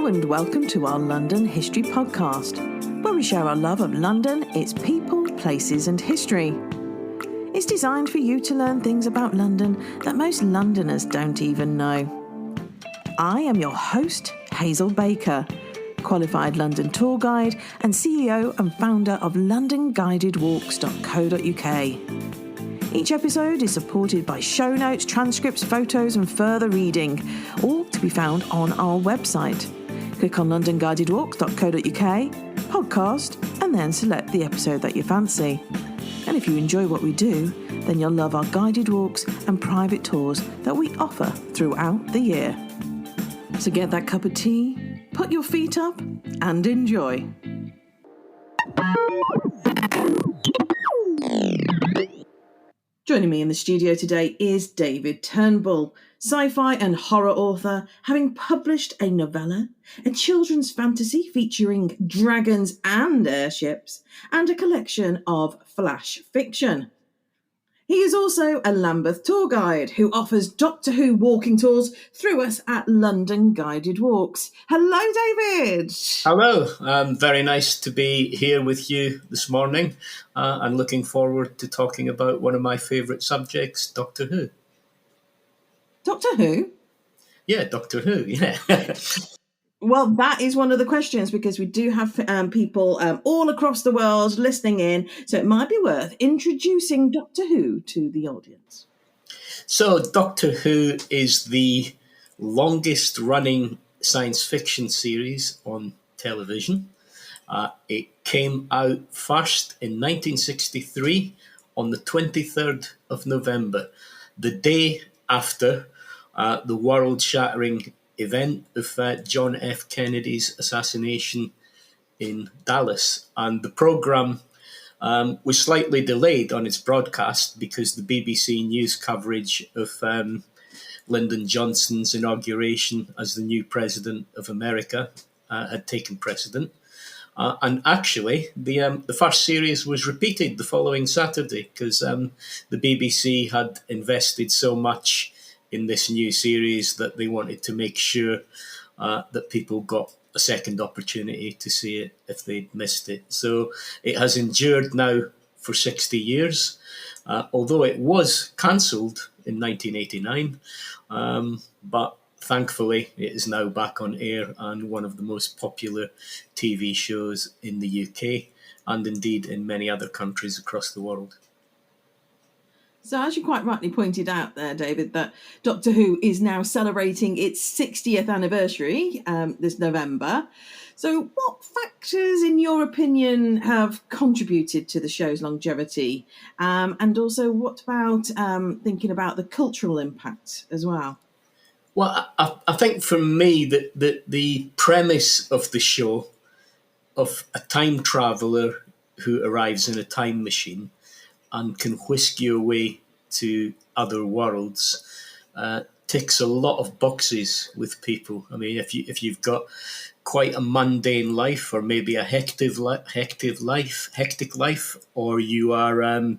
Hello and welcome to our London History Podcast, where we share our love of London, its people, places and history. It's designed for you to learn things about London that most Londoners don't even know. I am your host, Hazel Baker, qualified London tour guide and CEO and founder of londonguidedwalks.co.uk. Each episode is supported by show notes, transcripts, photos and further reading, all to be found on our website. Click on londonguidedwalks.co.uk, podcast, and then select the episode that you fancy. And if you enjoy what we do, then you'll love our guided walks and private tours that we offer throughout the year. So get that cup of tea, put your feet up, and enjoy. Joining me in the studio today is David Turnbull, sci-fi and horror author, having published a novella, a children's fantasy featuring dragons and airships, and a collection of flash fiction. He is also a Lambeth tour guide who offers Doctor Who walking tours through us at London Guided Walks. Hello, David. Hello. Very nice to be here with you this morning. I'm looking forward to talking about one of my favourite subjects, Doctor Who. Doctor Who? Yeah, Doctor Who, yeah. Well, that is one of the questions, because we do have people all across the world listening in, so it might be worth introducing Doctor Who to the audience. So Doctor Who is the longest running science fiction series on television. It came out first in 1963 on the 23rd of November, the day after the world-shattering event of John F. Kennedy's assassination in Dallas. And the programme was slightly delayed on its broadcast because the BBC news coverage of Lyndon Johnson's inauguration as the new president of America had taken precedent. And actually, the first series was repeated the following Saturday because the BBC had invested so much in this new series that they wanted to make sure that people got a second opportunity to see it if they'd missed it. So it has endured now for 60 years, although it was cancelled in 1989. But thankfully, it is now back on air and one of the most popular TV shows in the UK and indeed in many other countries across the world. So as you quite rightly pointed out there, David, that Doctor Who is now celebrating its 60th anniversary this November. So what factors, in your opinion, have contributed to the show's longevity? And also, what about thinking about the cultural impact as well? Well, I think for me that the premise of the show, of a time traveller who arrives in a time machine and can whisk you away to other worlds, ticks a lot of boxes with people. I mean, if you've got quite a mundane life, or maybe a hectic life, or you are a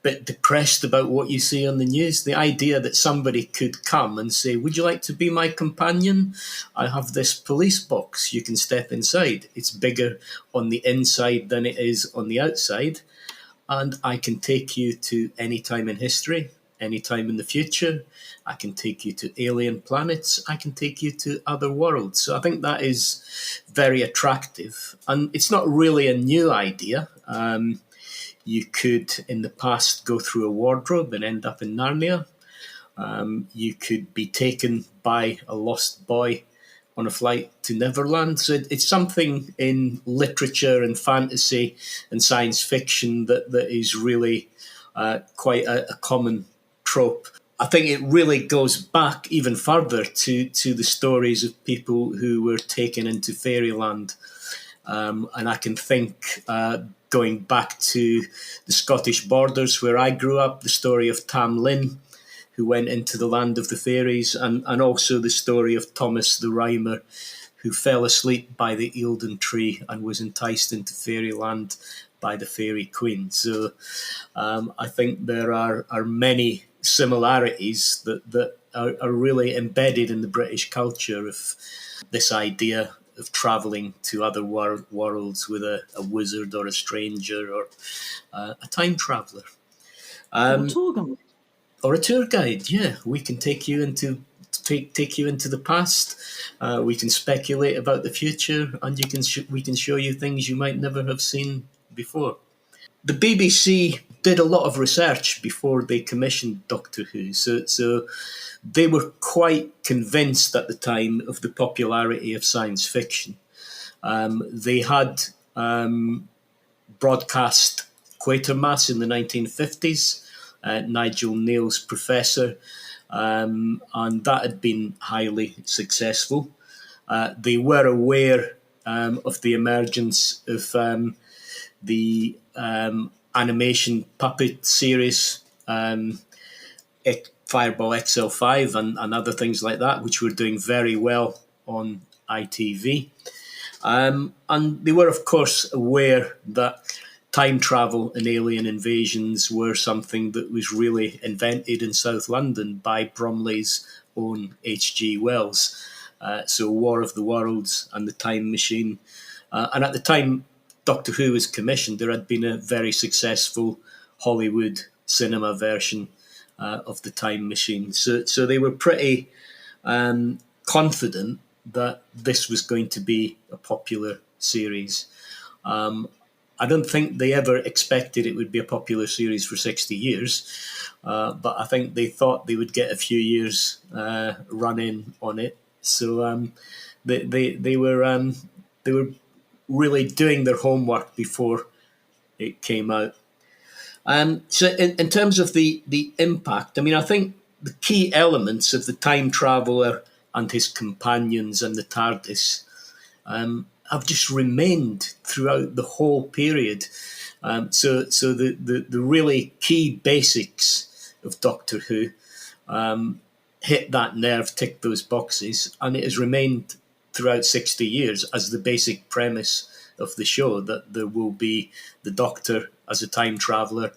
bit depressed about what you see on the news, the idea that somebody could come and say, "Would you like to be my companion? I have this police box. You can step inside. It's bigger on the inside than it is on the outside. And I can take you to any time in history, any time in the future. I can take you to alien planets. I can take you to other worlds." So I think that is very attractive. And it's not really a new idea. You could, in the past, go through a wardrobe and end up in Narnia. You could be taken by a lost boy on a flight to Neverland. So it's something in literature and fantasy and science fiction that is really quite a common trope. I think it really goes back even further to the stories of people who were taken into fairyland. And I can think, going back to the Scottish borders where I grew up, the story of Tam Lin, who went into the land of the fairies, and also the story of Thomas the Rhymer, who fell asleep by the Eildon tree and was enticed into fairyland by the fairy queen. So I think there are many similarities that are really embedded in the British culture of this idea of travelling to other worlds with a wizard or a stranger or a time traveller. Or tour guide. Or a tour guide, yeah. We can take you into the past. We can speculate about the future, and we can show you things you might never have seen before. The BBC did a lot of research before they commissioned Doctor Who, so they were quite convinced at the time of the popularity of science fiction. They had broadcast Quatermass in the 1950s. Nigel Neal's Professor, and that had been highly successful. They were aware of the emergence of the animation puppet series, Fireball XL5 and other things like that, which were doing very well on ITV. And they were, of course, aware that time travel and alien invasions were something that was really invented in South London by Bromley's own H.G. Wells. So War of the Worlds and The Time Machine. And at the time Doctor Who was commissioned, there had been a very successful Hollywood cinema version of The Time Machine. So they were pretty confident that this was going to be a popular series. I don't think they ever expected it would be a popular series for 60 years, but I think they thought they would get a few years run in on it. So they were really doing their homework before it came out. So in terms of the impact, I mean, I think the key elements of the time traveller and his companions and the TARDIS have just remained throughout the whole period. So the really key basics of Doctor Who hit that nerve, ticked those boxes, and it has remained throughout 60 years as the basic premise of the show, that there will be the Doctor as a time traveller,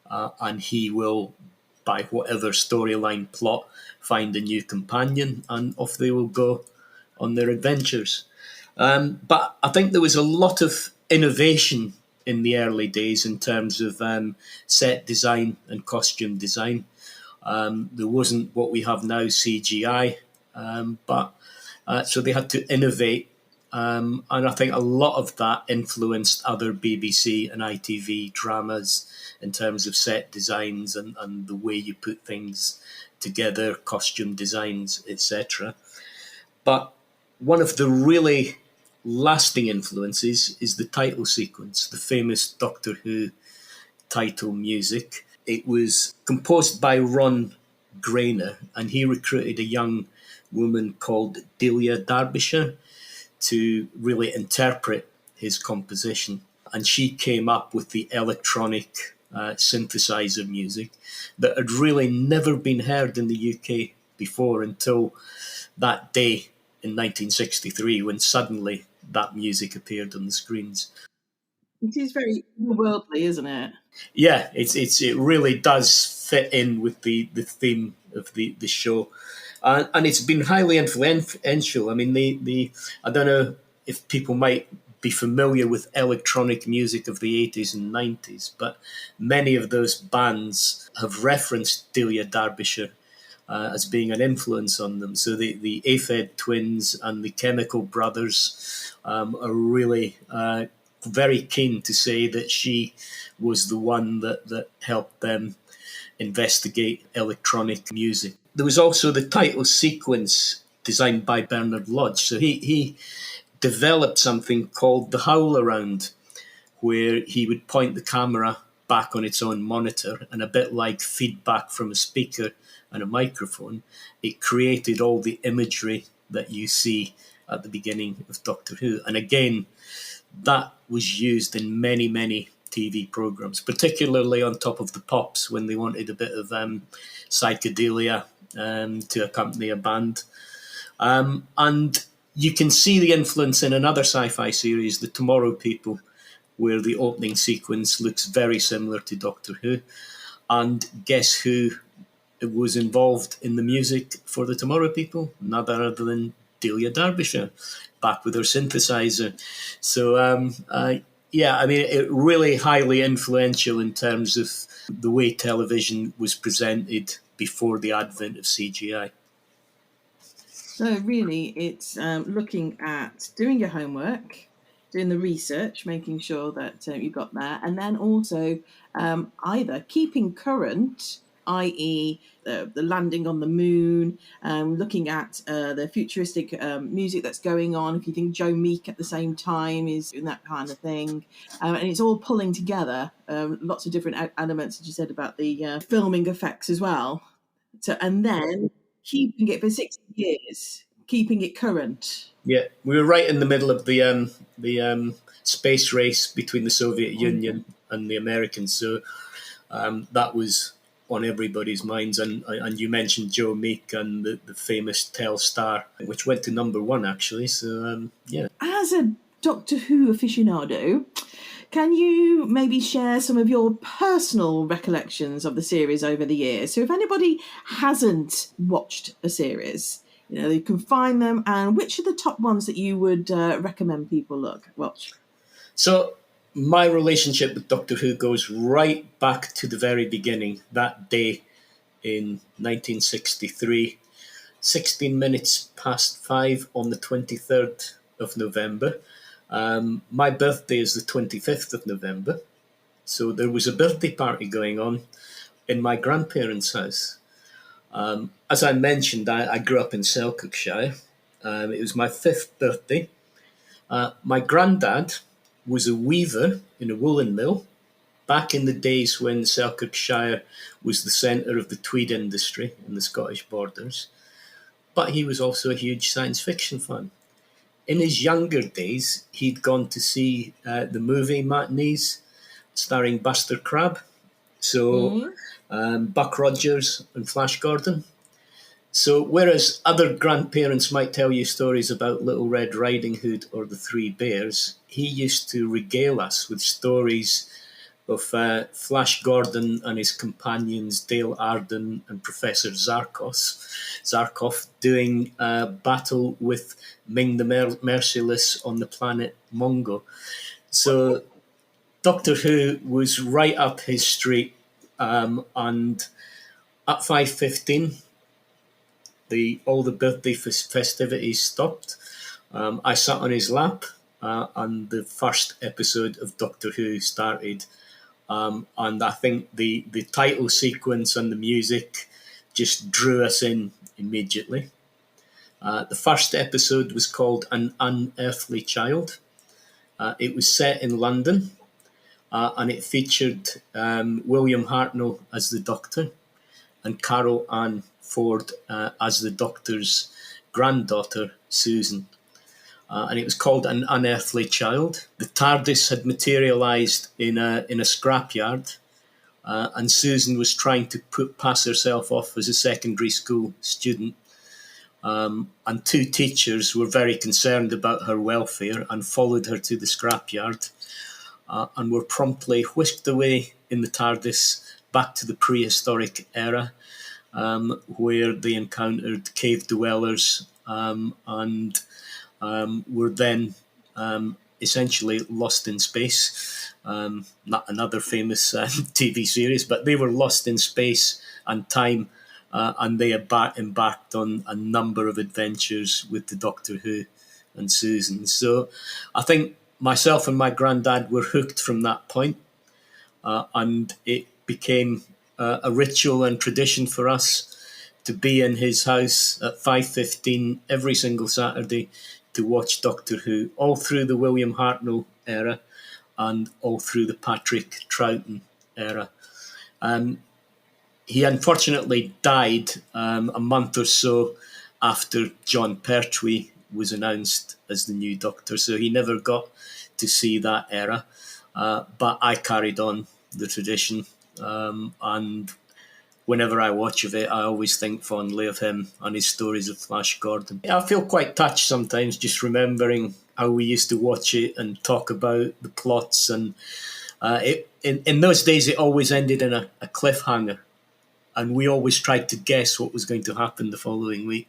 and he will, by whatever storyline plot, find a new companion, and off they will go on their adventures. But I think there was a lot of innovation in the early days in terms of set design and costume design. There wasn't what we have now, CGI, but so they had to innovate. And I think a lot of that influenced other BBC and ITV dramas in terms of set designs and the way you put things together, costume designs, etc. But one of the really lasting influences is the title sequence, the famous Doctor Who title music. It was composed by Ron Grainer, and he recruited a young woman called Delia Derbyshire to really interpret his composition. And she came up with the electronic synthesizer music that had really never been heard in the UK before until that day in 1963, when suddenly that music appeared on the screens. It is very worldly, isn't it? Yeah, it really does fit in with the theme of the show. And it's been highly influential. I mean, I don't know if people might be familiar with electronic music of the 80s and 90s, but many of those bands have referenced Delia Derbyshire as being an influence on them. So the Aphead Twins and the Chemical Brothers are really very keen to say that she was the one that helped them investigate electronic music. There was also the title sequence designed by Bernard Lodge. So he developed something called the Howl-Around, where he would point the camera back on its own monitor, and a bit like feedback from a speaker and a microphone, it created all the imagery that you see at the beginning of Doctor Who. And again, that was used in many, many TV programs, particularly on Top of the Pops, when they wanted a bit of psychedelia to accompany a band. And you can see the influence in another sci-fi series, The Tomorrow People, where the opening sequence looks very similar to Doctor Who. And guess who was involved in the music for the Tomorrow People, none other than Delia Derbyshire, back with her synthesizer. So, yeah, I mean, it really highly influential in terms of the way television was presented before the advent of CGI. So really, it's looking at doing your homework, doing the research, making sure that you got there, and then also either keeping current, i.e., the landing on the moon, looking at the futuristic music that's going on. If you think Joe Meek at the same time is doing that kind of thing, and it's all pulling together lots of different elements, as you said about the filming effects as well. So, and then keeping it for 60 years, keeping it current. Yeah, we were right in the middle of the space race between the Soviet Union and the Americans, so that was on everybody's minds. And you mentioned Joe Meek and the famous Telstar, which went to number one, actually. So, yeah. As a Doctor Who aficionado, can you maybe share some of your personal recollections of the series over the years? So if anybody hasn't watched a series, they can find them, and which are the top ones that you would recommend people watch? So my relationship with Doctor Who goes right back to the very beginning, that day in 1963, 16 minutes past 5 on the 23rd of November. My birthday is the 25th of November. So there was a birthday party going on in my grandparents' house. As I mentioned, I grew up in Selkirkshire. It was my 5th birthday. My granddad was a weaver in a woolen mill back in the days when Selkirkshire was the centre of the tweed industry in the Scottish borders. But he was also a huge science fiction fan. In his younger days, he'd gone to see the movie matinees starring Buster Crabbe. So Buck Rogers and Flash Gordon. So whereas other grandparents might tell you stories about Little Red Riding Hood or the Three Bears, he used to regale us with stories of Flash Gordon and his companions Dale Arden and Professor Zarkov doing battle with Ming the Merciless on the planet Mongo. So Doctor Who was right up his street, and at 5:15, all the birthday festivities stopped. I sat on his lap, and the first episode of Doctor Who started. And I think the title sequence and the music just drew us in immediately. The first episode was called An Unearthly Child. It was set in London, and it featured William Hartnell as the Doctor and Carol Ann Ford as the Doctor's granddaughter, Susan. And it was called An Unearthly Child. The TARDIS had materialised in a scrapyard, and Susan was trying to pass herself off as a secondary school student. And two teachers were very concerned about her welfare and followed her to the scrapyard, and were promptly whisked away in the TARDIS back to the prehistoric era, where they encountered cave dwellers and were then essentially lost in space. Not another famous TV series, but they were lost in space and time, and they embarked on a number of adventures with the Doctor Who and Susan. So I think myself and my granddad were hooked from that point, and it became a ritual and tradition for us to be in his house at 5:15 every single Saturday to watch Doctor Who, all through the William Hartnell era and all through the Patrick Troughton era. He unfortunately died a month or so after John Pertwee was announced as the new Doctor, so he never got to see that era. But I carried on the tradition, and whenever I watch of it, I always think fondly of him and his stories of Flash Gordon. I feel quite touched sometimes just remembering how we used to watch it and talk about the plots. And in those days, it always ended in a cliffhanger. and we always tried to guess what was going to happen the following week.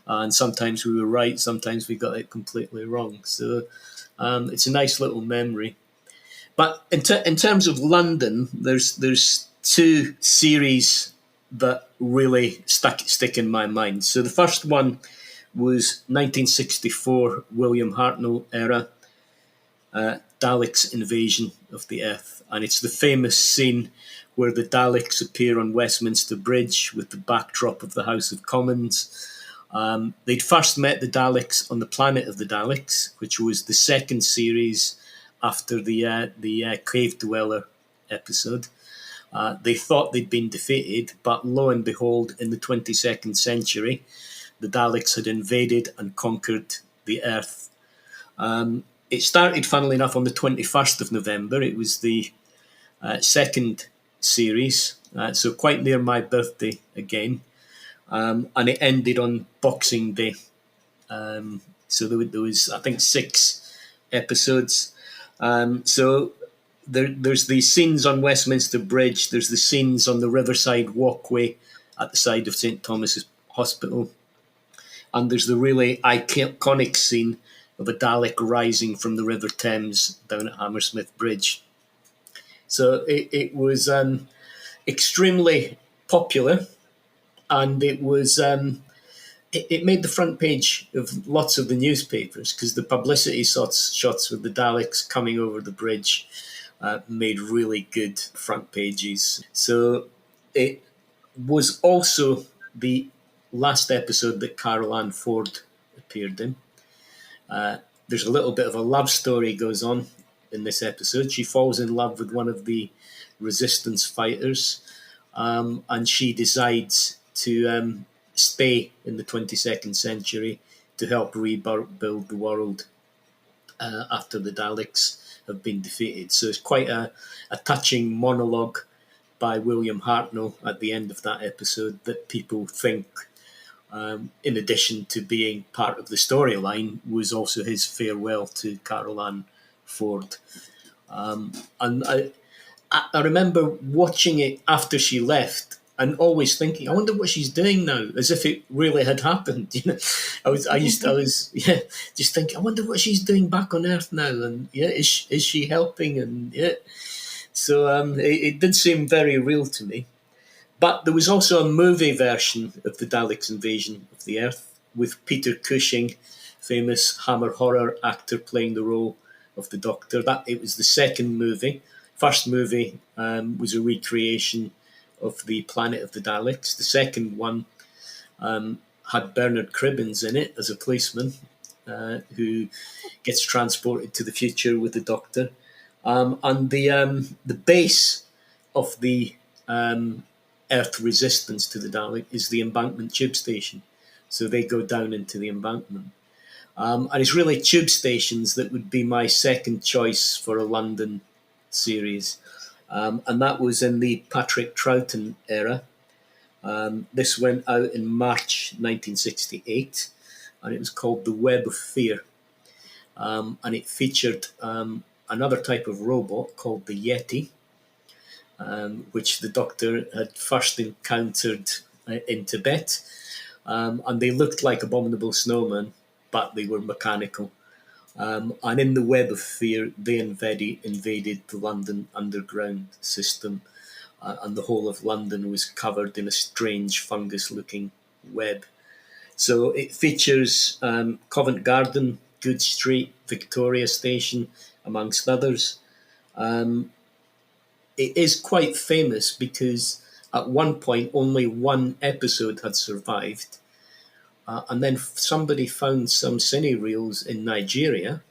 And sometimes we were right, sometimes we got it completely wrong. So it's a nice little memory. But in terms of London, there's two series that really stick in my mind. So the first one was 1964 William Hartnell era, Daleks' invasion of the Earth. And it's the famous scene where the Daleks appear on Westminster Bridge with the backdrop of the House of Commons. They'd first met the Daleks on the planet of the Daleks, which was the second series after the Cave Dweller episode. They thought they'd been defeated, but lo and behold, in the 22nd century, the Daleks had invaded and conquered the Earth. It started, funnily enough, on the 21st of November. It was the second series, so quite near my birthday again. And it ended on Boxing Day. So there was, I think, 6 episodes. So there's the scenes on Westminster Bridge. There's the scenes on the Riverside Walkway at the side of St Thomas's Hospital. And there's the really iconic scene of a Dalek rising from the River Thames down at Hammersmith Bridge. So it was extremely popular, and it was it made the front page of lots of the newspapers because the publicity shots with the Daleks coming over the bridge made really good front pages. So it was also the last episode that Carol Ann Ford appeared in. There's a little bit of a love story goes on in this episode. She falls in love with one of the resistance fighters, and she decides to stay in the 22nd century to help rebuild the world after the Daleks have been defeated. So it's quite a touching monologue by William Hartnell at the end of that episode that people think, in addition to being part of the storyline, was also his farewell to Carol Ann Ford. And I remember watching it after she left and always thinking, I wonder what she's doing now, as if it really had happened. You know, I was just thinking, I wonder what she's doing back on Earth now, and is she helping? And so it did seem very real to me. But there was also a movie version of the Daleks' invasion of the Earth with Peter Cushing, famous Hammer horror actor, playing the role of the Doctor. It was the second movie. First movie was a recreation of the Planet of the Daleks. The second one had Bernard Cribbins in it as a policeman who gets transported to the future with the Doctor. And the base of the Earth resistance to the Dalek is the Embankment tube station. So they go down into the embankment. And it's really tube stations that would be my second choice for a London series. And that was in the Patrick Troughton era. This went out in March 1968, and it was called The Web of Fear. And it featured another type of robot called the Yeti, which the Doctor had first encountered in Tibet. And they looked like abominable snowmen, but they were mechanical. And in the Web of Fear, they invaded the London Underground system, and the whole of London was covered in a strange fungus-looking web. So it features Covent Garden, Good Street, Victoria Station, amongst others. It is quite famous because at one point only one episode had survived. And then somebody found some cine reels in Nigeria,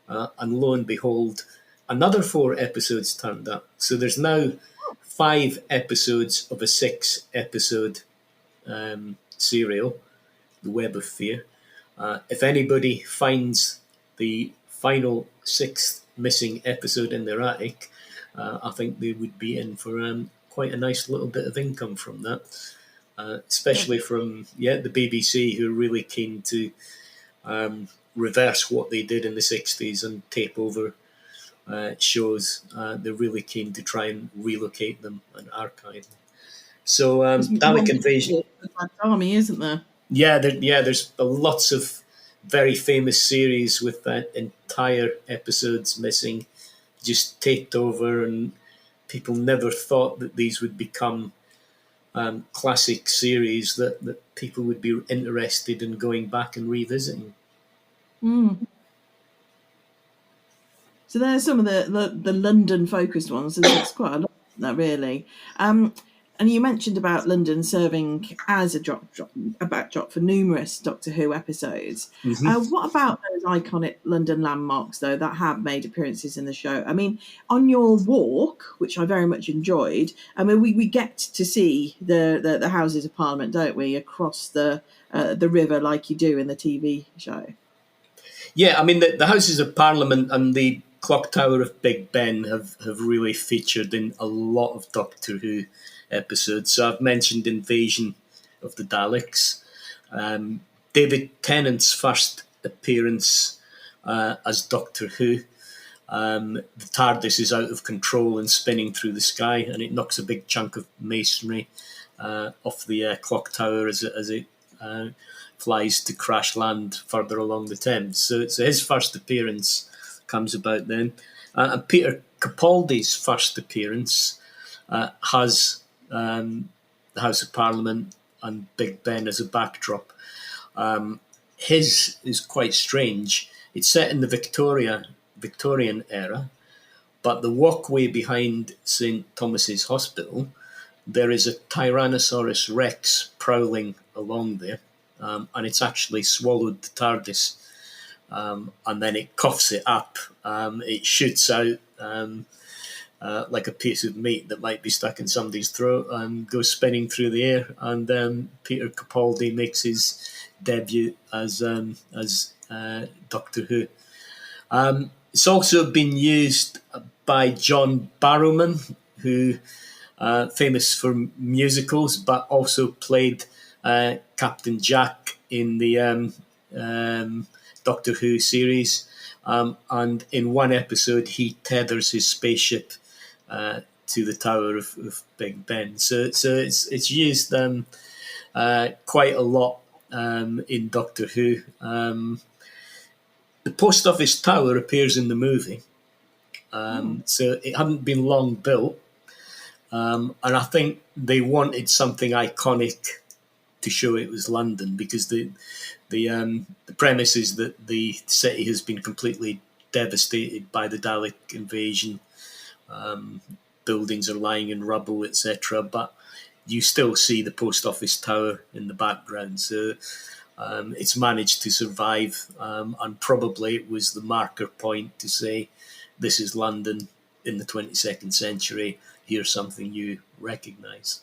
and lo and behold, another 4 episodes turned up. So there's now 5 episodes of a 6-episode serial, The Web of Fear. If anybody finds the final 6th missing episode in their attic, I think they would be in for quite a nice little bit of income from that. Especially from the BBC, who are really keen to reverse what they did in the 60s and tape over shows. They're really keen to try and relocate them and archive them. So Dalek Invasion. Army, isn't there? Yeah, there's lots of very famous series with entire episodes missing, just taped over, and people never thought that these would become classic series that people would be interested in going back and revisiting. So there's some of the London-focused ones. There's quite a lot, isn't there, really. And you mentioned about London serving as a backdrop for numerous Doctor Who episodes. What about those iconic London landmarks, though, that have made appearances in the show? I mean, on your walk, which I very much enjoyed, I mean, we get to see the Houses of Parliament, don't we, across the river like you do in the TV show? Yeah, I mean, the Houses of Parliament and the Clock Tower of Big Ben have really featured in a lot of Doctor Who episodes. So I've mentioned Invasion of the Daleks. David Tennant's first appearance as Doctor Who. The TARDIS is out of control and spinning through the sky, and it knocks a big chunk of masonry off the clock tower as it flies to crash land further along the Thames. So his first appearance comes about then. And Peter Capaldi's first appearance has the House of Parliament and Big Ben as a backdrop. His is quite strange. It's set in the Victorian era, but the walkway behind St. Thomas's Hospital, there is a Tyrannosaurus Rex prowling along there, and it's actually swallowed the TARDIS, and then it coughs it up. It shoots out like a piece of meat that might be stuck in somebody's throat and goes spinning through the air. And Peter Capaldi makes his debut as Doctor Who. It's also been used by John Barrowman, who famous for musicals, but also played Captain Jack in the Doctor Who series. And in one episode, he tethers his spaceship to the Tower of Big Ben. So it's used quite a lot in Doctor Who. The Post Office Tower appears in the movie, so it hadn't been long built, and I think they wanted something iconic to show it was London, because the premise is that the city has been completely devastated by the Dalek invasion. Buildings are lying in rubble, etc. But you still see the Post Office Tower in the background. So it's managed to survive, and probably it was the marker point to say, this is London in the 22nd century. Here's something you recognise.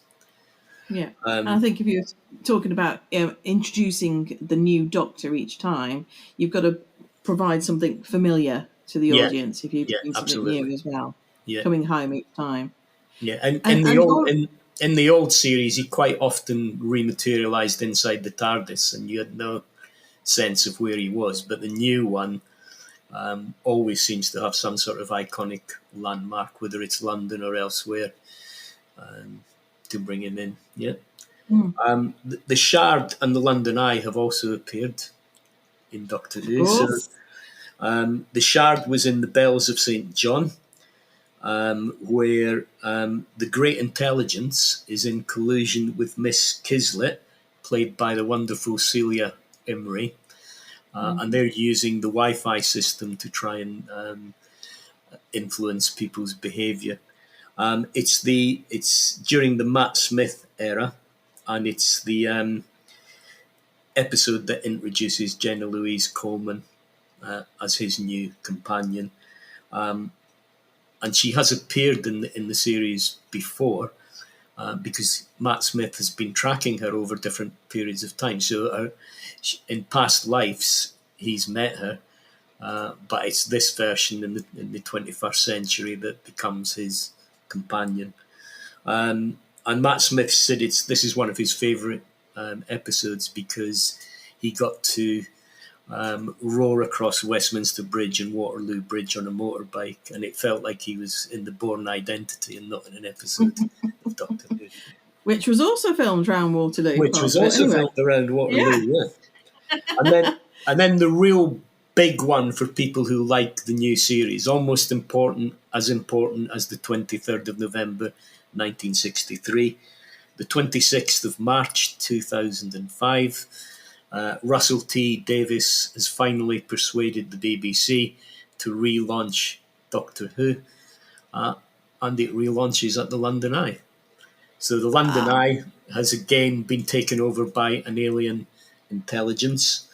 Yeah, I think if you're talking about introducing the new Doctor each time, you've got to provide something familiar to the audience if you're doing something new as well. Yeah. Coming home each time. Yeah, and in the old series, he quite often rematerialised inside the TARDIS, and you had no sense of where he was. But the new one always seems to have some sort of iconic landmark, whether it's London or elsewhere, to bring him in. Yeah. The Shard and the London Eye have also appeared in Doctor Who. So, the Shard was in the Bells of St. John, where the Great Intelligence is in collusion with Miss Kislet, played by the wonderful Celia Imrie, and they're using the Wi-Fi system to try and influence people's behaviour. It's during the Matt Smith era, and it's the episode that introduces Jenna Louise Coleman as his new companion. And she has appeared in the series before, because Matt Smith has been tracking her over different periods of time. So in past lives, he's met her, but it's this version in the 21st century that becomes his companion. And Matt Smith said this is one of his favourite episodes because he got to roar across Westminster Bridge and Waterloo Bridge on a motorbike, and it felt like he was in the Bourne Identity and not in an episode of Doctor Who. Which was also filmed around Waterloo. Which was also filmed around Waterloo, yeah. And then the real big one for people who like the new series, almost important as the 23rd of November, 1963. The 26th of March, 2005, Russell T Davies has finally persuaded the BBC to relaunch Doctor Who, and it relaunches at the London Eye. So the London Eye has again been taken over by an alien intelligence,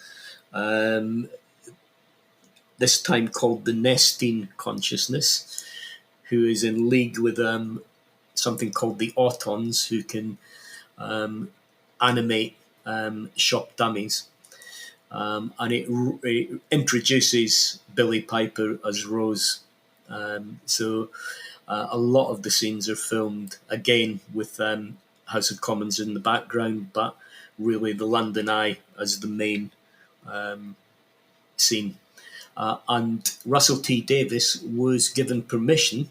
this time called the Nestine Consciousness, who is in league with something called the Autons, who can animate shop dummies. And it introduces Billie Piper as Rose. So a lot of the scenes are filmed, again, with House of Commons in the background, but really the London Eye as the main scene. And Russell T Davies was given permission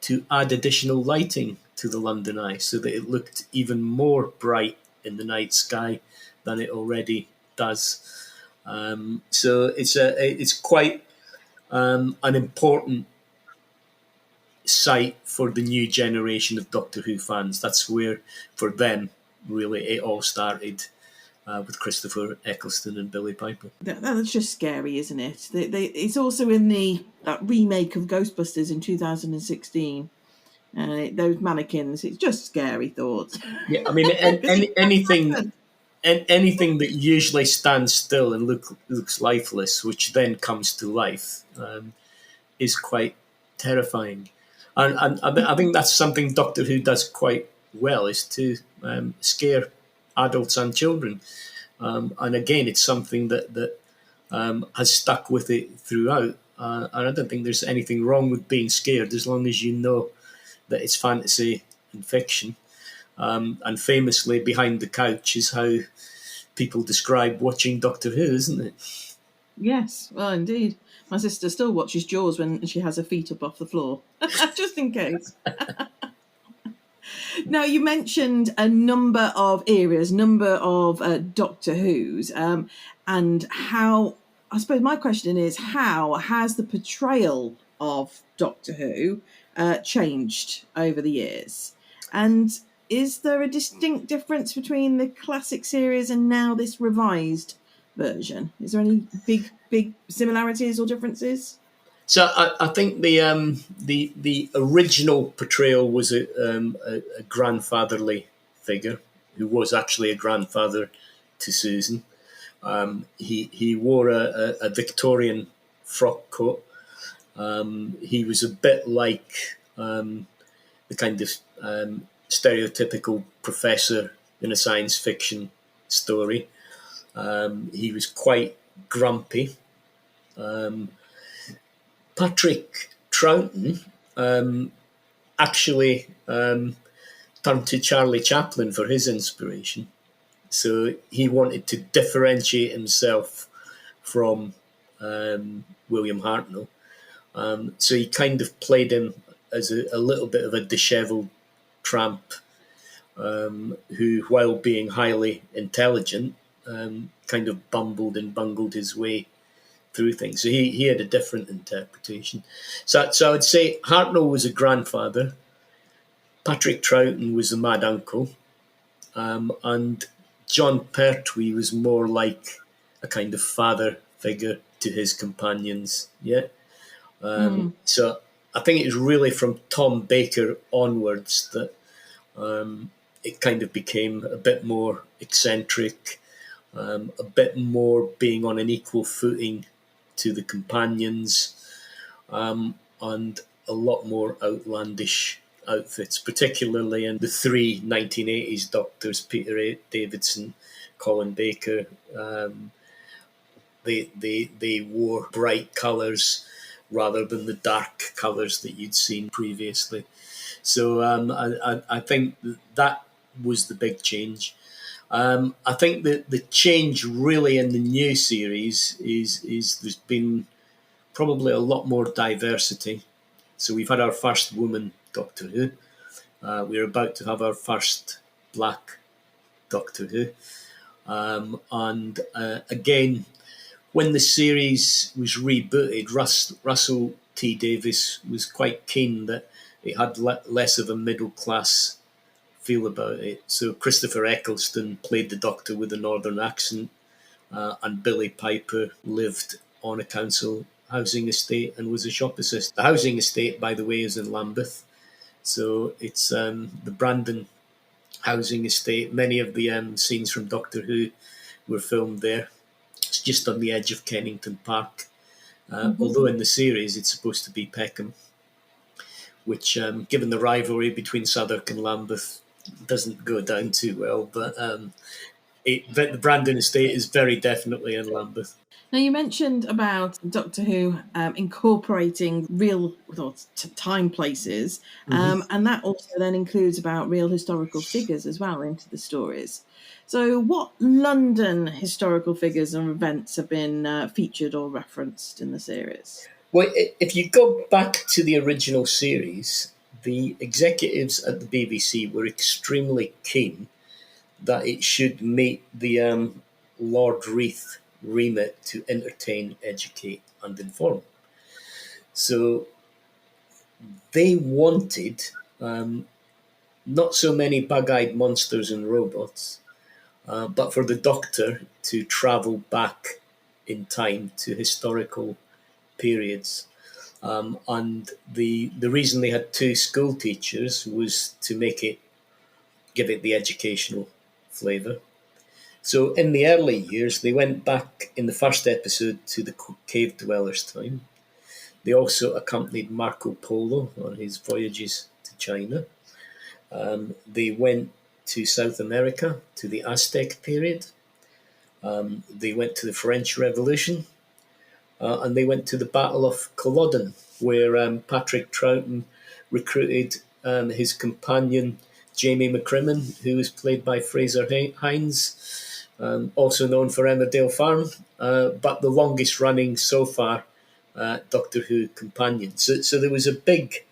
to add additional lighting to the London Eye so that it looked even more bright in the night sky than it already does. So it's quite an important site for the new generation of Doctor Who fans. That's where, for them, really, it all started with Christopher Eccleston and Billie Piper. That's just scary, isn't it? It's also in that remake of Ghostbusters in 2016. Those mannequins, it's just scary thoughts. Yeah, I mean, anything that usually stands still and looks lifeless, which then comes to life, is quite terrifying. And I think that's something Doctor Who does quite well, is to scare adults and children. And again, it's something that has stuck with it throughout. And I don't think there's anything wrong with being scared as long as you know that it's fantasy and fiction. And famously, Behind the Couch is how people describe watching Doctor Who, isn't it? Yes, well, indeed. My sister still watches Jaws when she has her feet up off the floor, just in case. Now, you mentioned a number of eras, number of Doctor Who's, and how, I suppose my question is, how has the portrayal of Doctor Who changed over the years? And is there a distinct difference between the classic series and now this revised version? Is there any big similarities or differences? So I think the original portrayal was a grandfatherly figure who was actually a grandfather to Susan. He wore a Victorian frock coat. He was a bit like the kind of stereotypical professor in a science fiction story. He was quite grumpy. Patrick Troughton actually turned to Charlie Chaplin for his inspiration. So he wanted to differentiate himself from William Hartnell. So he kind of played him as a little bit of a dishevelled tramp who, while being highly intelligent, kind of bumbled and bungled his way through things. So he had a different interpretation. So I would say Hartnell was a grandfather, Patrick Troughton was a mad uncle, and John Pertwee was more like a kind of father figure to his companions. Yeah. So I think it was really from Tom Baker onwards that it kind of became a bit more eccentric, a bit more being on an equal footing to the companions, and a lot more outlandish outfits, particularly in the three 1980s Doctors, Peter Davidson, Colin Baker. They wore bright colours rather than the dark colours that you'd seen previously. So I think that was the big change. I think that the change really in the new series is there's been probably a lot more diversity. So we've had our first woman Doctor Who. We're about to have our first Black Doctor Who. Again, when the series was rebooted, Russell T Davies was quite keen that it had less of a middle class feel about it. So Christopher Eccleston played the Doctor with a northern accent, and Billy Piper lived on a council housing estate and was a shop assistant. The housing estate, by the way, is in Lambeth. So it's the Brandon housing estate. Many of the scenes from Doctor Who were filmed there. It's just on the edge of Kennington Park. Although in the series it's supposed to be Peckham, which, given the rivalry between Southwark and Lambeth, doesn't go down too well. But the Brandon estate is very definitely in Lambeth. Now, you mentioned about Doctor Who incorporating real time places, and that also then includes about real historical figures as well into the stories. So what London historical figures and events have been featured or referenced in the series? Well, if you go back to the original series, the executives at the BBC were extremely keen that it should meet the Lord Reith remit to entertain, educate and inform. So they wanted not so many bug-eyed monsters and robots, but for the Doctor to travel back in time to historical periods. And the reason they had two school teachers was to give it the educational flavour. So in the early years, they went back in the first episode to the cave dwellers' time. They also accompanied Marco Polo on his voyages to China. They went to South America, to the Aztec period. They went to the French Revolution. And they went to the Battle of Culloden, where Patrick Troughton recruited his companion, Jamie McCrimmon, who was played by Fraser Hines, also known for Emmerdale Farm, but the longest running so far Doctor Who companion. So there was a big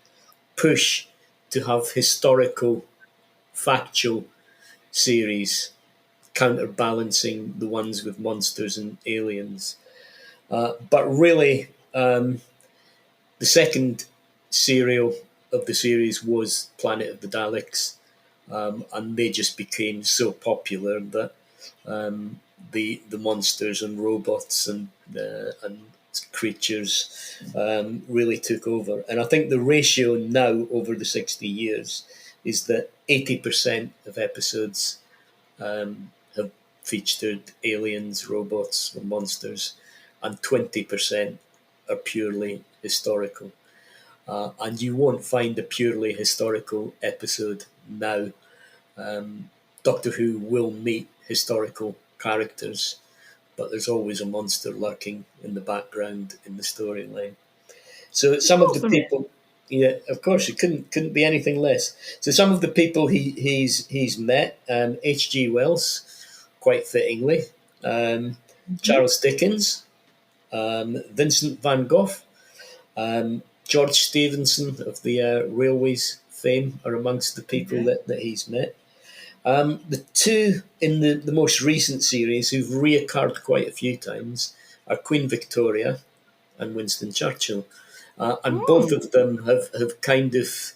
push to have historical, factual series counterbalancing the ones with monsters and aliens. But really, the second serial of the series was Planet of the Daleks, and they just became so popular that the monsters and robots and creatures really took over. And I think the ratio now over the 60 years is that 80% of episodes have featured aliens, robots, or monsters, and 20% are purely historical. And you won't find a purely historical episode now. Doctor Who will meet historical characters, but there's always a monster lurking in the background in the storyline. So some of the people, yeah, of course, it couldn't be anything less. So some of the people he's met, H.G. Wells, quite fittingly, Charles Dickens, Vincent van Gogh, George Stephenson of the Railways fame are amongst the people that he's met. The two in the most recent series who've reoccurred quite a few times are Queen Victoria and Winston Churchill. And both of them have kind of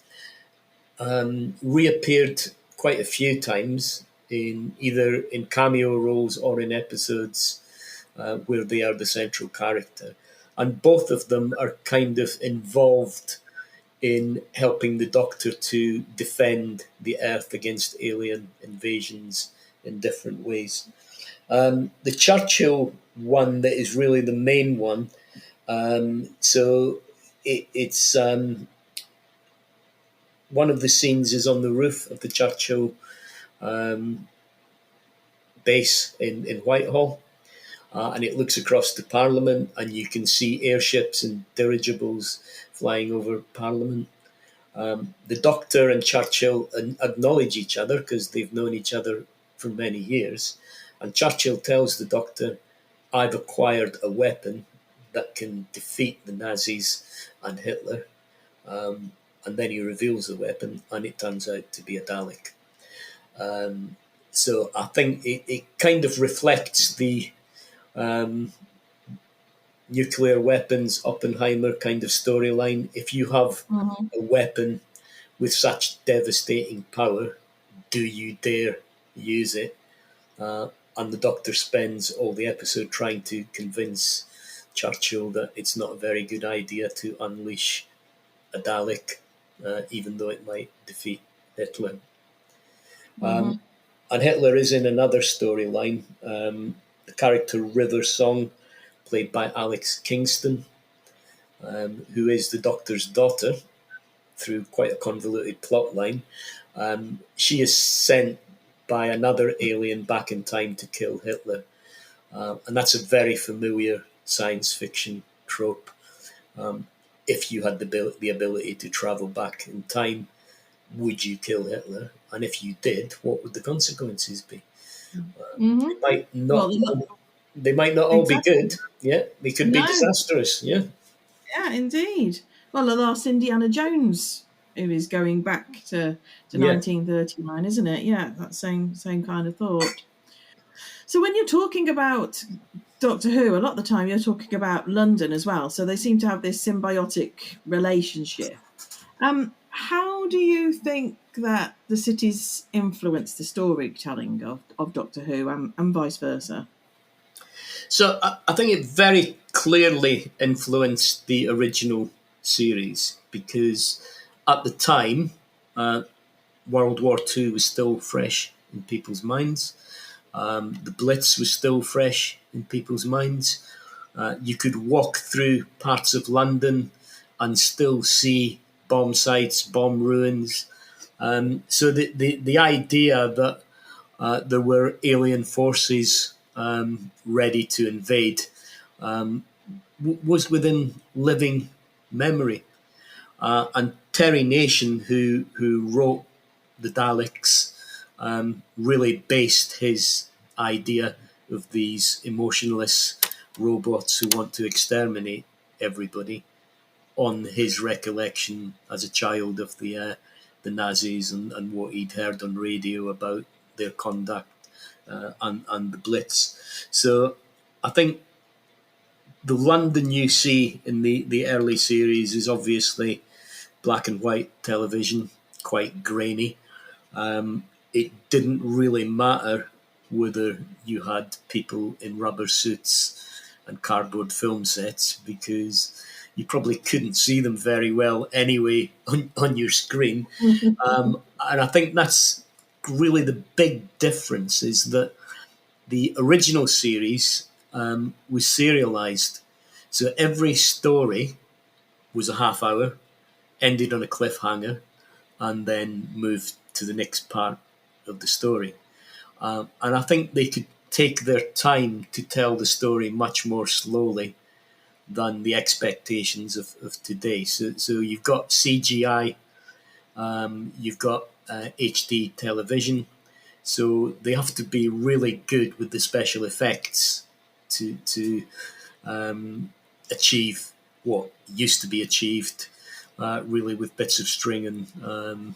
reappeared quite a few times either in cameo roles or in episodes where they are the central character. And both of them are kind of involved in helping the Doctor to defend the Earth against alien invasions in different ways. The Churchill one that is really the main one, so it's one of the scenes is on the roof of the Churchill base in Whitehall. And it looks across to Parliament, and you can see airships and dirigibles flying over Parliament. The Doctor and Churchill acknowledge each other because they've known each other for many years. And Churchill tells the Doctor, "I've acquired a weapon that can defeat the Nazis and Hitler." And then he reveals the weapon, and it turns out to be a Dalek. So I think it kind of reflects the um, nuclear weapons Oppenheimer kind of storyline. If you have Mhm. a weapon with such devastating power, do you dare use it? And the Doctor spends all the episode trying to convince Churchill that it's not a very good idea to unleash a Dalek, even though it might defeat Hitler. Mhm. And Hitler is in another storyline. The character River Song, played by Alex Kingston, who is the Doctor's daughter, through quite a convoluted plot line. She is sent by another alien back in time to kill Hitler. And that's a very familiar science fiction trope. If you had the ability to travel back in time, would you kill Hitler? And if you did, what would the consequences be? They Mhm. might not. Well, They might not all be exactly. good. Yeah, they could be No. disastrous. Yeah, Yeah, indeed. Well, the last Indiana Jones is going back to yeah. 1939, isn't it? Yeah, that same kind of thought. So when you're talking about Doctor Who, a lot of the time you're talking about London as well. So they seem to have this symbiotic relationship. How do you think that the cities influence the storytelling of Doctor Who and vice versa? So I think it very clearly influenced the original series because at the time, uh, World War II was still fresh in people's minds. The Blitz was still fresh in people's minds. You could walk through parts of London and still see bomb sites, bomb ruins. So the idea that there were alien forces ready to invade was within living memory. And Terry Nation, who wrote the Daleks, really based his idea of these emotionless robots who want to exterminate everybody on his recollection as a child of the Nazis and what he'd heard on radio about their conduct and the Blitz. So I think the London you see in the early series is obviously black and white television, quite grainy. It didn't really matter whether you had people in rubber suits and cardboard film sets because you probably couldn't see them very well anyway on your screen. And I think that's really the big difference is that the original series was serialized. So every story was a half hour, ended on a cliffhanger, and then moved to the next part of the story. And I think they could take their time to tell the story much more slowly than the expectations of today. So you've got CGI, you've got HD television, so they have to be really good with the special effects to achieve what used to be achieved really with bits of string and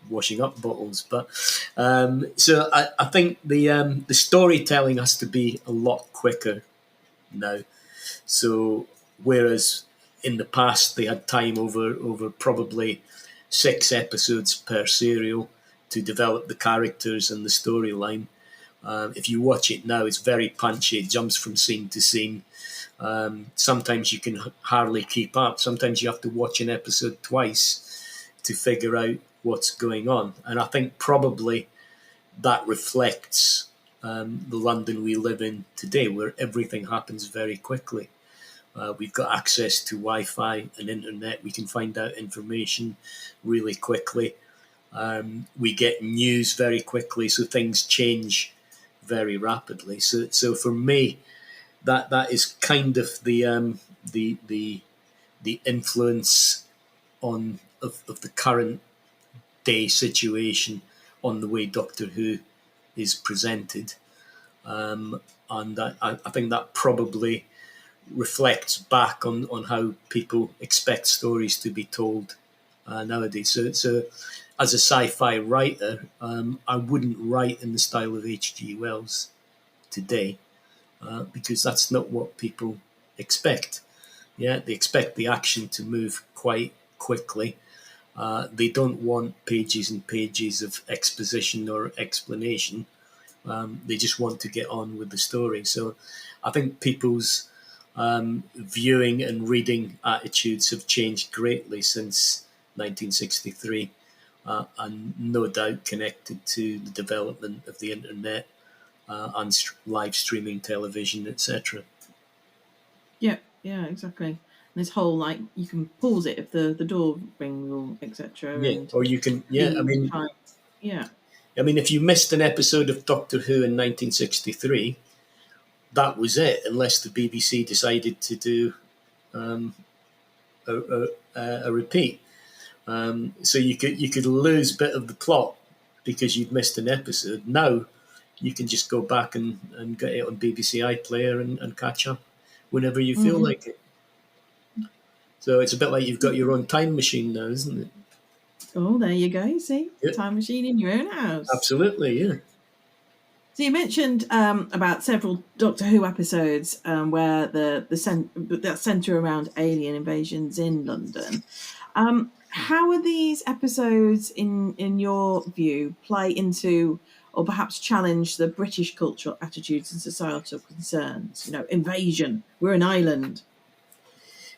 washing up bottles. But so I think the storytelling has to be a lot quicker now. So whereas in the past they had time over probably 6 episodes per serial to develop the characters and the storyline. If you watch it now, it's very punchy. It jumps from scene to scene. Sometimes you can hardly keep up. Sometimes you have to watch an episode twice to figure out what's going on. And I think probably that reflects the London we live in today, where everything happens very quickly. We've got access to Wi-Fi and internet. We can find out information really quickly. We get news very quickly, so things change very rapidly. So for me, that is kind of the influence of the current day situation on the way Doctor Who is presented, and I think that probably reflects back on how people expect stories to be told nowadays. So as a sci-fi writer, I wouldn't write in the style of H.G. Wells today, because that's not what people expect. Yeah, they expect the action to move quite quickly. They don't want pages and pages of exposition or explanation. They just want to get on with the story. So I think people's viewing and reading attitudes have changed greatly since 1963, and no doubt connected to the development of the internet and live streaming television, etc. Yeah, exactly. And this whole, like, you can pause it if the door rings or etc. Yeah, And or you can. Yeah, the time. Yeah. I mean, if you missed an episode of Doctor Who in 1963, that was it, unless the BBC decided to do a repeat. So you could lose a bit of the plot because you'd missed an episode. Now you can just go back and get it on BBC iPlayer and catch up whenever you feel like it. So it's a bit like you've got your own time machine now, isn't it? Oh, there you go. See, Yeah. time machine in your own house. Absolutely, yeah. So you mentioned about several Doctor Who episodes where that centre around alien invasions in London. How are these episodes, in your view, play into or perhaps challenge the British cultural attitudes and societal concerns? Invasion. We're an island.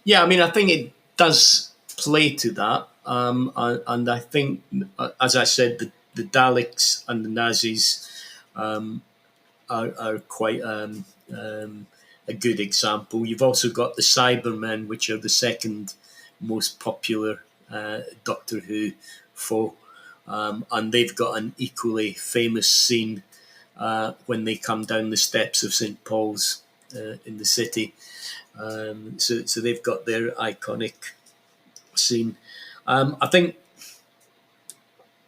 Yeah, I mean, I think it does play to that. And I think, as I said, the Daleks and the Nazis are quite a good example. You've also got the Cybermen, which are the second most popular Doctor Who foe. And they've got an equally famous scene when they come down the steps of St. Paul's in the city. So they've got their iconic scene. I think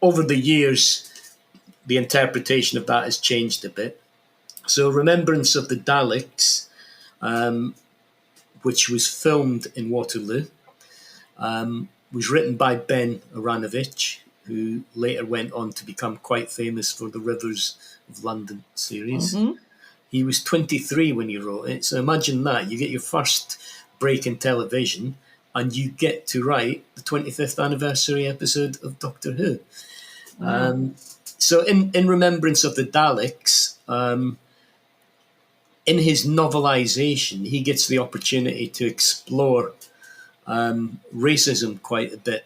over the years, the interpretation of that has changed a bit. So Remembrance of the Daleks, which was filmed in Waterloo, was written by Ben Aranovich, who later went on to become quite famous for the Rivers of London series. Mm-hmm. He was 23 when he wrote it. So imagine that. You get your first break in television and you get to write the 25th anniversary episode of Doctor Who. Wow. So in Remembrance of the Daleks, in his novelisation, he gets the opportunity to explore racism quite a bit.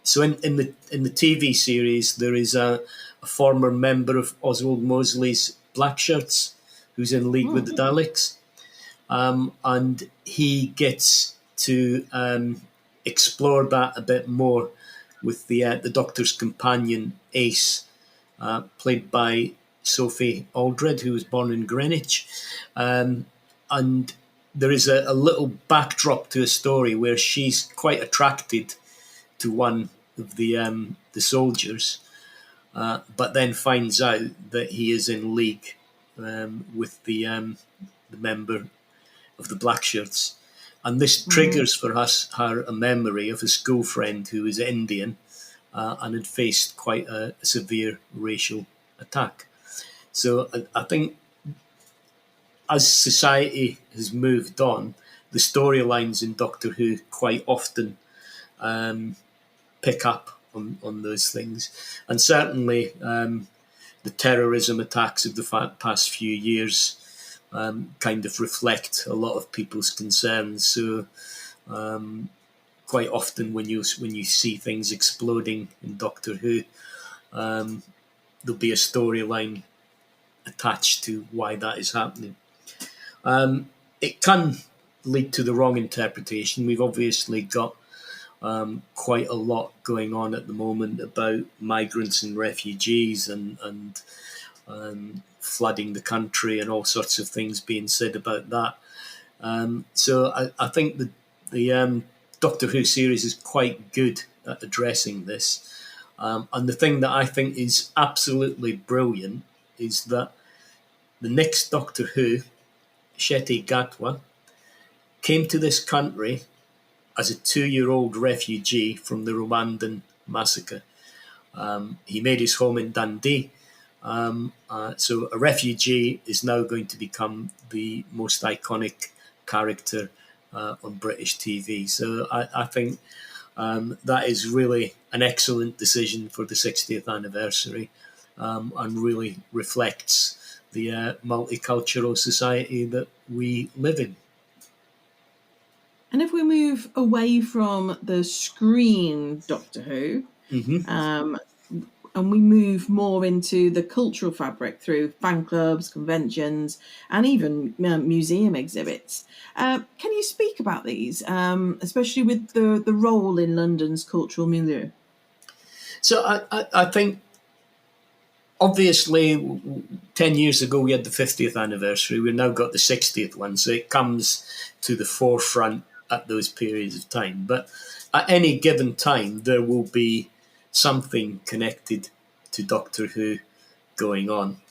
So in the TV series, there is a former member of Oswald Mosley's Black Shirts who's in league with the Daleks, and he gets to explore that a bit more with the Doctor's companion Ace, played by Sophie Aldred, who was born in Greenwich, and there is a little backdrop to a story where she's quite attracted to one of the soldiers, but then finds out that he is in league with the member of the Black Shirts. And this triggers for her a memory of a school friend who was Indian and had faced quite a severe racial attack. So I think as society has moved on, the storylines in Doctor Who quite often pick up on those things. And certainly the terrorism attacks of the past few years kind of reflect a lot of people's concerns. So quite often when you see things exploding in Doctor Who, there'll be a storyline attached to why that is happening. It can lead to the wrong interpretation. We've obviously got quite a lot going on at the moment about migrants and refugees and flooding the country and all sorts of things being said about that. So I think the Doctor Who series is quite good at addressing this. And the thing that I think is absolutely brilliant is that the next Doctor Who, Shetty Gatwa, came to this country as a 2-year-old refugee from the Rwandan massacre. He made his home in Dundee. So a refugee is now going to become the most iconic character on British TV. So I think that is really an excellent decision for the 60th anniversary, and really reflects the multicultural society that we live in. And if we move away from the screen Doctor Who, and we move more into the cultural fabric through fan clubs, conventions, and even museum exhibits, can you speak about these, especially with the role in London's cultural milieu? So I think, obviously, 10 years ago we had the 50th anniversary. We've now got the 60th one, so it comes to the forefront at those periods of time. But at any given time, there will be something connected to Doctor Who going on,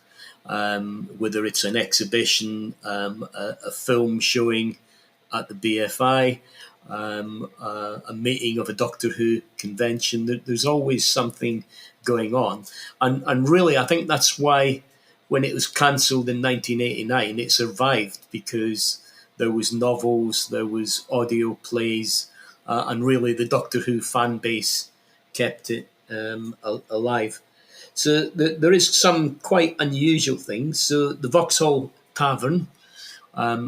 whether it's an exhibition, a film showing at the BFI, a meeting of a Doctor Who convention. There's always something going on. And really, I think that's why when it was cancelled in 1989, it survived, because there was novels, there was audio plays, and really the Doctor Who fan base kept it alive. So there is some quite unusual things. So the Vauxhall Tavern,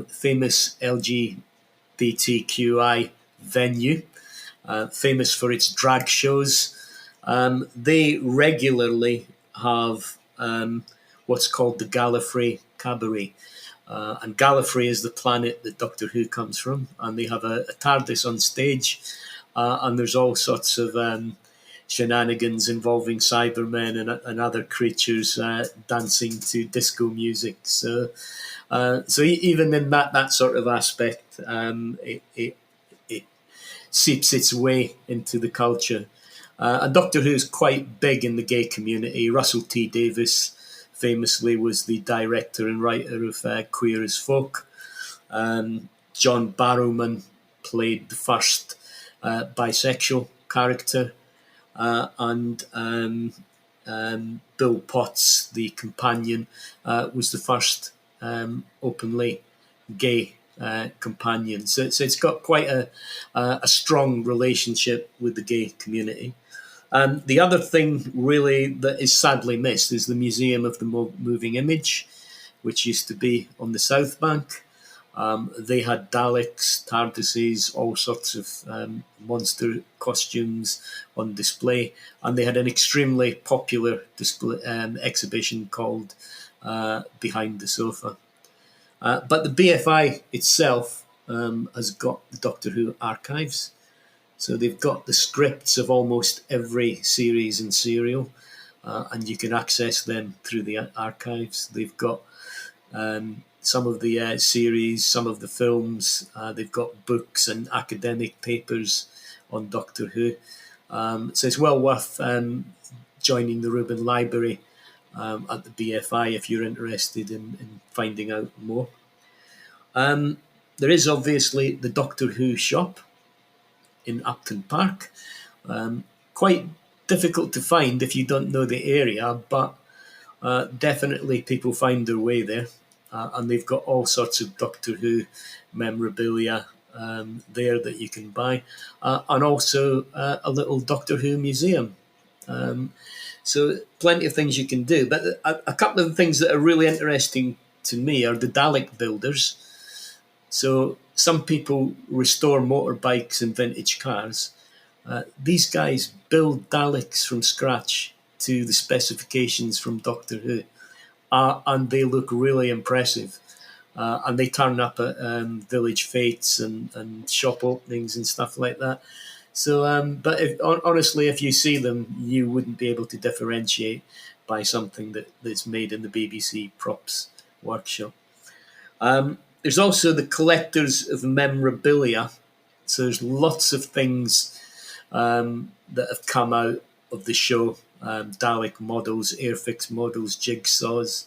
famous LGBTQI venue, famous for its drag shows, they regularly have what's called the Gallifrey Cabaret. And Gallifrey is the planet that Doctor Who comes from, and they have a TARDIS on stage, and there's all sorts of shenanigans involving Cybermen and other creatures dancing to disco music. So even in that sort of aspect, it seeps its way into the culture. And Doctor Who is quite big in the gay community. Russell T Davies famously was the director and writer of Queer as Folk. John Barrowman played the first bisexual character, and Bill Potts, the companion, was the first openly gay companion. So it's got quite a strong relationship with the gay community. The other thing really that is sadly missed is the Museum of the Moving Image, which used to be on the South Bank. They had Daleks, TARDISes, all sorts of monster costumes on display, and they had an extremely popular exhibition called Behind the Sofa. But the BFI itself has got the Doctor Who archives. So they've got the scripts of almost every series and serial, and you can access them through the archives. They've got some of the series, some of the films. They've got books and academic papers on Doctor Who. So it's well worth joining the Reuben Library at the BFI if you're interested in finding out more. There is obviously the Doctor Who shop in Upton Park. Quite difficult to find if you don't know the area, but definitely people find their way there. And they've got all sorts of Doctor Who memorabilia there that you can buy, and also a little Doctor Who museum. So plenty of things you can do. But a couple of things that are really interesting to me are the Dalek builders. So some people restore motorbikes and vintage cars. These guys build Daleks from scratch to the specifications from Doctor Who, and they look really impressive. And they turn up at village fetes and shop openings and stuff like that. So, but honestly, if you see them, you wouldn't be able to differentiate by something that's made in the BBC props workshop. There's also the collectors of memorabilia. So there's lots of things that have come out of the show. Dalek models, Airfix models, jigsaws.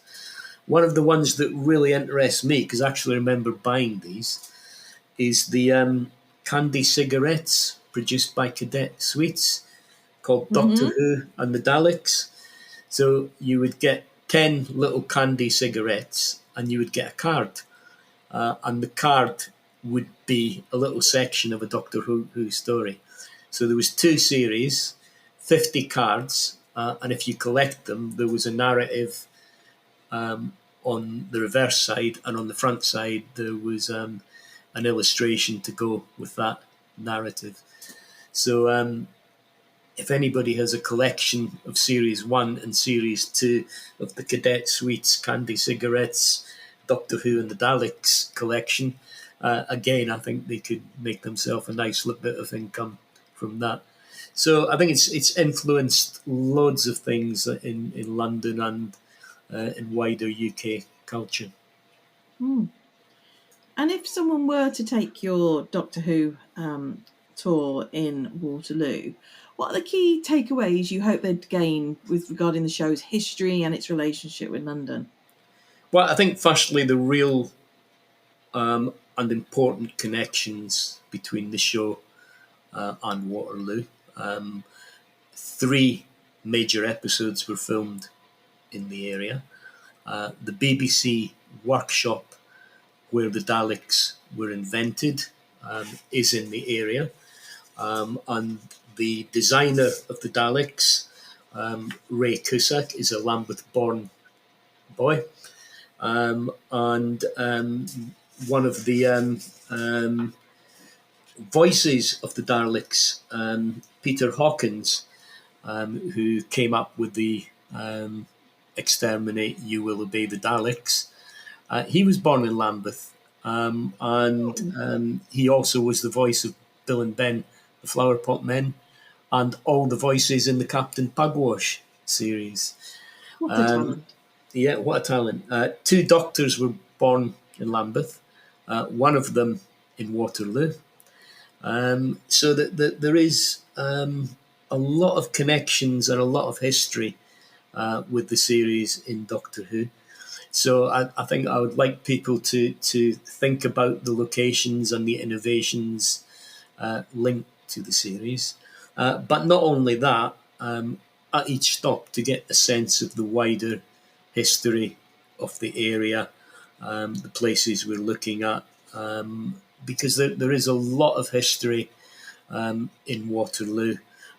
One of the ones that really interests me, because I actually remember buying these, is the candy cigarettes produced by Cadet Sweets. called Doctor Who and the Daleks. So you would get 10 little candy cigarettes and you would get a card. And the card would be a little section of a Doctor Who story. So there was 2 series, 50 cards, and if you collect them, there was a narrative on the reverse side, and on the front side there was an illustration to go with that narrative. So if anybody has a collection of Series 1 and Series 2 of the Cadet Sweets, Candy Cigarettes, Doctor Who and the Daleks collection, again, I think they could make themselves a nice little bit of income from that. So I think it's influenced loads of things in London and in wider UK culture. And if someone were to take your Doctor Who tour in Waterloo, what are the key takeaways you hope they'd gain with regarding the show's history and its relationship with London? Well, I think firstly the real and important connections between the show and Waterloo. 3 major episodes were filmed in the area. The BBC workshop where the Daleks were invented is in the area. And the designer of the Daleks, Ray Cusack, is a Lambeth-born boy. And one of the voices of the Daleks, Peter Hawkins, who came up with the Exterminate, You Will Obey the Daleks, he was born in Lambeth. And he also was the voice of Bill and Ben, the Flower Pot Men, and all the voices in the Captain Pugwash series. What a talent. Yeah, what a talent. 2 doctors were born in Lambeth, one of them in Waterloo. So that there is a lot of connections and a lot of history with the series in Doctor Who. So I think I would like people to think about the locations and the innovations linked to the series. But not only that, at each stop to get a sense of the wider history of the area, the places we're looking at, because there is a lot of history in Waterloo.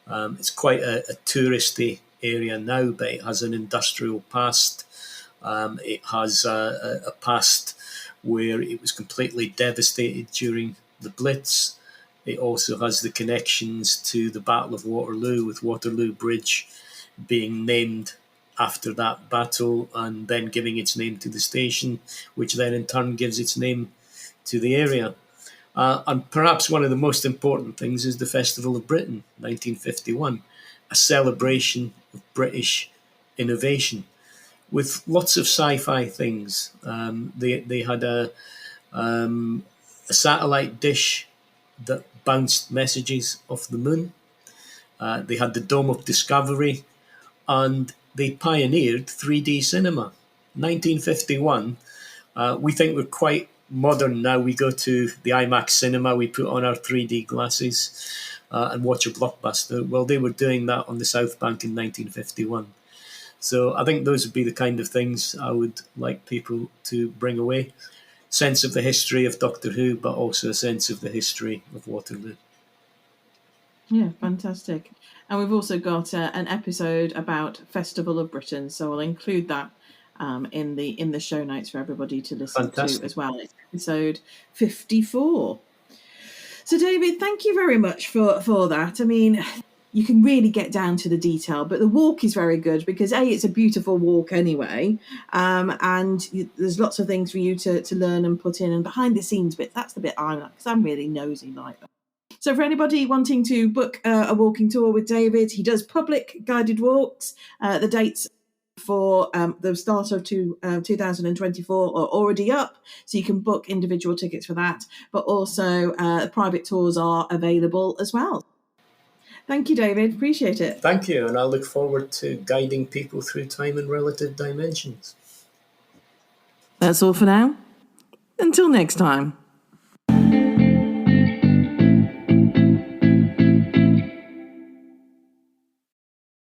It's quite a touristy area now, but it has an industrial past. It has a past where it was completely devastated during the Blitz. It also has the connections to the Battle of Waterloo, with Waterloo Bridge being named after that battle and then giving its name to the station, which then in turn gives its name to the area. And perhaps one of the most important things is the Festival of Britain, 1951, a celebration of British innovation with lots of sci-fi things. They had a satellite dish that bounced messages off the moon. They had the Dome of Discovery, and they pioneered 3D cinema. 1951, we think we're quite modern now. We go to the IMAX cinema, we put on our 3D glasses and watch a blockbuster. Well, they were doing that on the South Bank in 1951. So I think those would be the kind of things I would like people to bring away. Sense of the history of Doctor Who, but also a sense of the history of Waterloo. Yeah, fantastic. And we've also got an episode about Festival of Britain, so I'll include that in the show notes for everybody to listen to as well. It's episode 54. So, David, thank you very much for that. I mean, you can really get down to the detail, but the walk is very good because it's a beautiful walk anyway, and there's lots of things for you to learn and put in, and behind the scenes bit, that's the bit I like because I'm really nosy like that. So for anybody wanting to book a walking tour with David, he does public guided walks. The dates for the start of 2024 are already up, so you can book individual tickets for that, but also private tours are available as well. Thank you, David. Appreciate it. Thank you, and I look forward to guiding people through time and relative dimensions. That's all for now. Until next time.